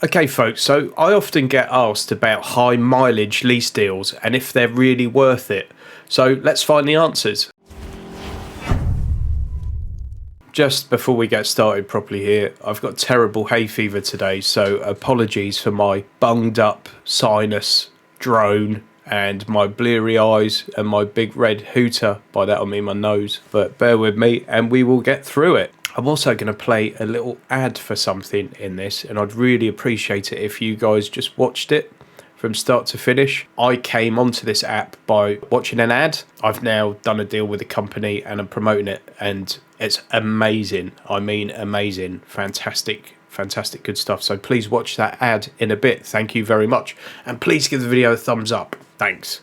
Okay folks, so I often get asked about high mileage lease deals and if they're really worth it. So let's find the answers. Just before we get started properly here, I've got terrible hay fever today, so apologies for my bunged up sinus, drone, and my bleary eyes and my big red hooter. By that I mean my nose, but bear with me and we will get through it. I'm also going to play a little ad for something in this, and I'd really appreciate it if you guys just watched it from start to finish. I came onto this app by watching an ad. I've now done a deal with a company and I'm promoting it, and it's amazing. I mean amazing. Fantastic good stuff. So please watch that ad in a bit. Thank you very much. And please give the video a thumbs up. Thanks.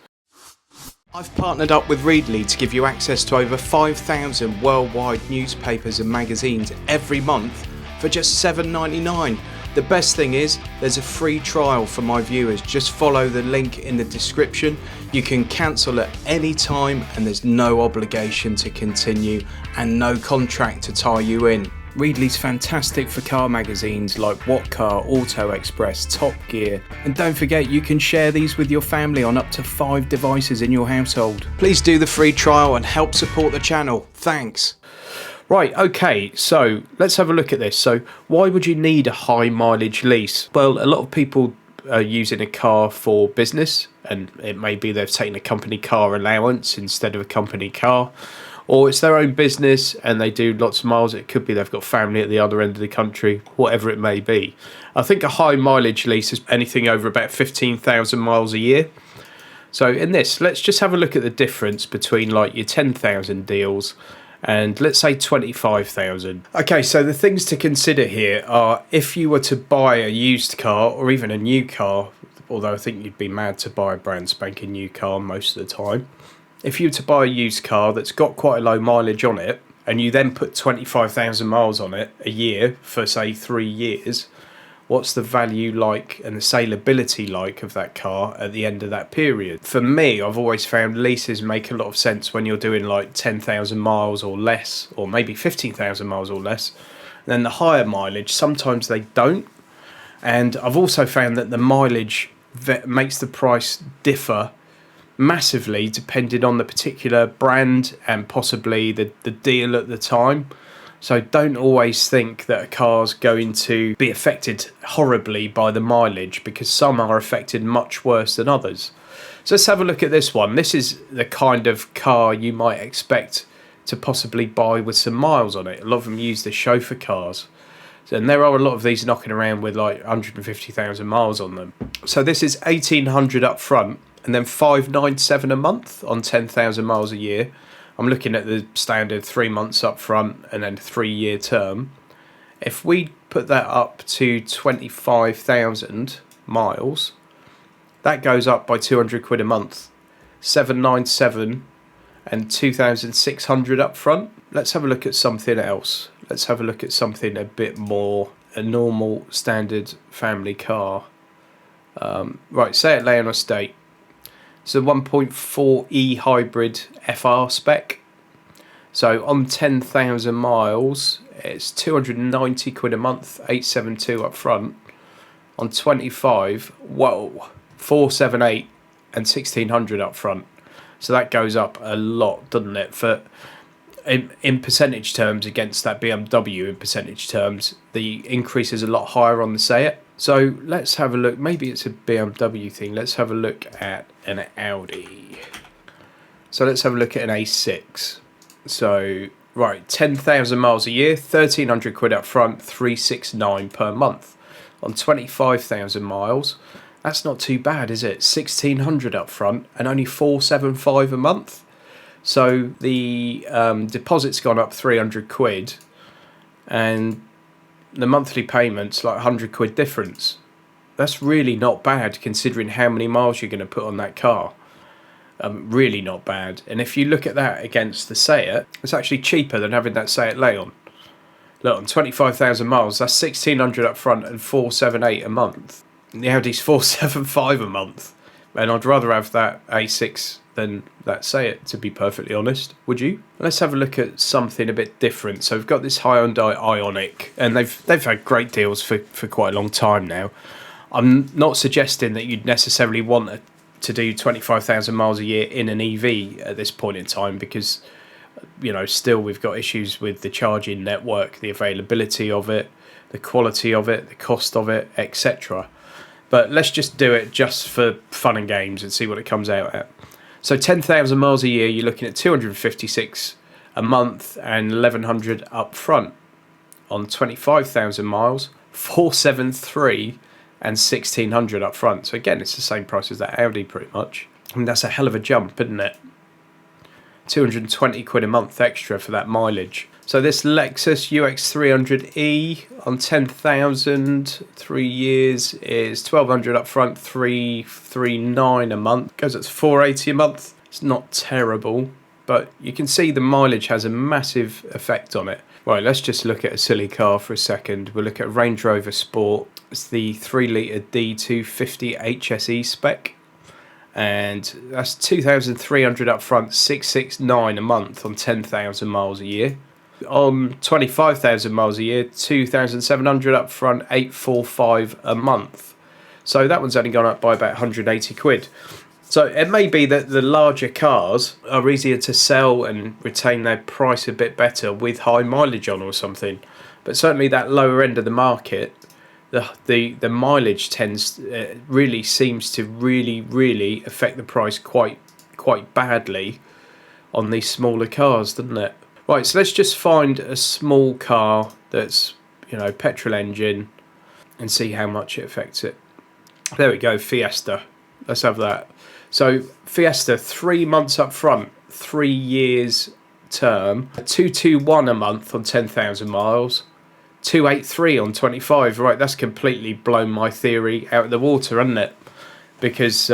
I've partnered up with Readly to give you access to over 5,000 worldwide newspapers and magazines every month for just $7.99. The best thing is there's a free trial for my viewers. Just follow the link in the description. You can cancel at any time and there's no obligation to continue and no contract to tie you in. Readly's fantastic for car magazines like What Car, Auto Express, Top Gear, and don't forget you can share these with your family on up to 5 devices in your household. Please do the free trial and help support the channel. Thanks. Right, okay, so let's have a look at this. So why would you need a high mileage lease? Well, a lot of people are using a car for business, and it may be they've taken a company car allowance instead of a company car, or it's their own business and they do lots of miles. It could be they've got family at the other end of the country, whatever it may be. I think a high mileage lease is anything over about 15,000 miles a year. So in this, let's just have a look at the difference between like your 10,000 deals and let's say 25,000. Okay, so the things to consider here are if you were to buy a used car or even a new car, although I think you'd be mad to buy a brand spanking new car most of the time. If you were to buy a used car that's got quite a low mileage on it, and you then put 25,000 miles on it a year for say 3 years, what's the value like and the saleability like of that car at the end of that period? For me, I've always found leases make a lot of sense when you're doing like 10,000 miles or less, or maybe 15,000 miles or less. And then the higher mileage, sometimes they don't. And I've also found that the mileage makes the price differ massively depending on the particular brand and possibly the deal at the time. So don't always think that a car's going to be affected horribly by the mileage, because some are affected much worse than others. So let's have a look at this one. This is the kind of car you might expect to possibly buy with some miles on it. A lot of them use the chauffeur cars. And there are a lot of these knocking around with like 150,000 miles on them. So this is 1,800 up front and then 597 a month on 10,000 miles a year. I'm looking at the standard 3 months up front and then 3-year term. If we put that up to 25,000 miles, that goes up by 200 quid a month. 797 and 2,600 up front. Let's have a look at something else. Let's have a look at something a bit more a normal standard family car. Right, say it lay on estate. It's a 1.4e hybrid FR spec. So on 10,000 miles, it's 290 quid a month, 872 up front. On 25, whoa, 478 and 1,600 up front. So that goes up a lot, doesn't it? For in percentage terms against that BMW in percentage terms, the increase is a lot higher on the Seat. So let's have a look. Maybe it's a BMW thing. Let's have a look at an Audi. So let's have a look at an A6. So, right, 10,000 miles a year, 1,300 quid up front, 369 per month. On 25,000 miles, that's not too bad, is it? 1,600 up front and only 475 a month. So the deposit's gone up 300 quid and the monthly payment's like 100 quid difference. That's really not bad considering how many miles you're going to put on that car. Really not bad. And if you look at that against the Seat, it's actually cheaper than having that Seat Leon. Look, on 25,000 miles, that's 1,600 up front and 478 a month. And the Audi's 475 a month. And I'd rather have that A6 than that Seat, to be perfectly honest. Would you? Let's have a look at something a bit different. So we've got this Hyundai Ioniq, and they've had great deals for quite a long time now. I'm not suggesting that you'd necessarily want to do 25,000 miles a year in an EV at this point in time, because, you know, still we've got issues with the charging network, the availability of it, the quality of it, the cost of it, etc. But let's just do it just for fun and games and see what it comes out at. So 10,000 miles a year, you're looking at 256 a month and 1,100 up front. On 25,000 miles, 473 and 1,600 up front. So again, it's the same price as that Audi pretty much. I mean, that's a hell of a jump, isn't it? 220 quid a month extra for that mileage. So this Lexus Ux 300e on 10,000, 3 years is 1,200 up front, 339 a month. Goes up to 480 a month. It's not terrible, but you can see the mileage has a massive effect on it. Right, let's just look at a silly car for a second. We'll look at Range Rover Sport. It's the 3-litre D250 HSE spec. And that's 2,300 up front, 669 a month on 10,000 miles a year. On 25,000 miles a year, 2,700 up front, 845 a month. So that one's only gone up by about 180 quid. So it may be that the larger cars are easier to sell and retain their price a bit better with high mileage on or something. But certainly that lower end of the market, the mileage really seems to really affect the price quite badly on these smaller cars, doesn't it? Right, so let's just find a small car that's, you know, petrol engine and see how much it affects it. There we go, Fiesta. Let's have that. So Fiesta, 3 months up front, 3 years term, 221 a month on 10,000 miles, 283 on 25. Right, that's completely blown my theory out of the water, hasn't it? Because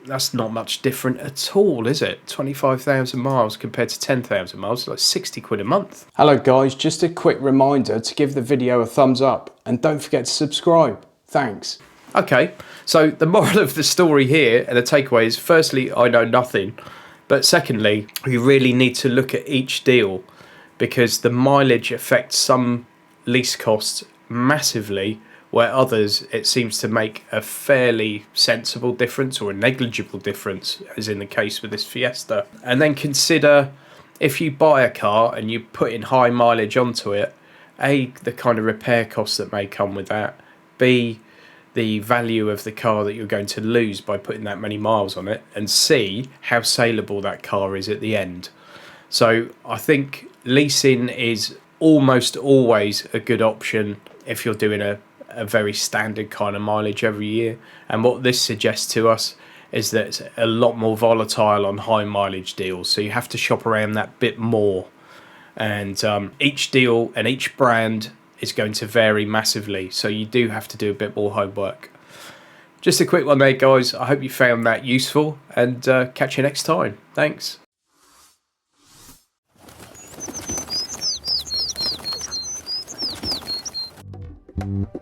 that's not much different at all, is it? 25,000 miles compared to 10,000 miles, like 60 quid a month. Hello guys, just a quick reminder to give the video a thumbs up and don't forget to subscribe. Thanks. Okay, so the moral of the story here and the takeaway is, firstly, I know nothing, but secondly, we really need to look at each deal, because the mileage affects some lease costs massively, where others it seems to make a fairly sensible difference or a negligible difference, as in the case with this Fiesta. And then consider, if you buy a car and you put in high mileage onto it, A, the kind of repair costs that may come with that, B, the value of the car that you're going to lose by putting that many miles on it, and C, how saleable that car is at the end. So I think leasing is almost always a good option if you're doing a very standard kind of mileage every year. And what this suggests to us is that it's a lot more volatile on high mileage deals, so you have to shop around that bit more. And each deal and each brand is going to vary massively, so you do have to do a bit more homework. Just a quick one there, guys. I hope you found that useful, and catch you next time. Thanks. Thank you.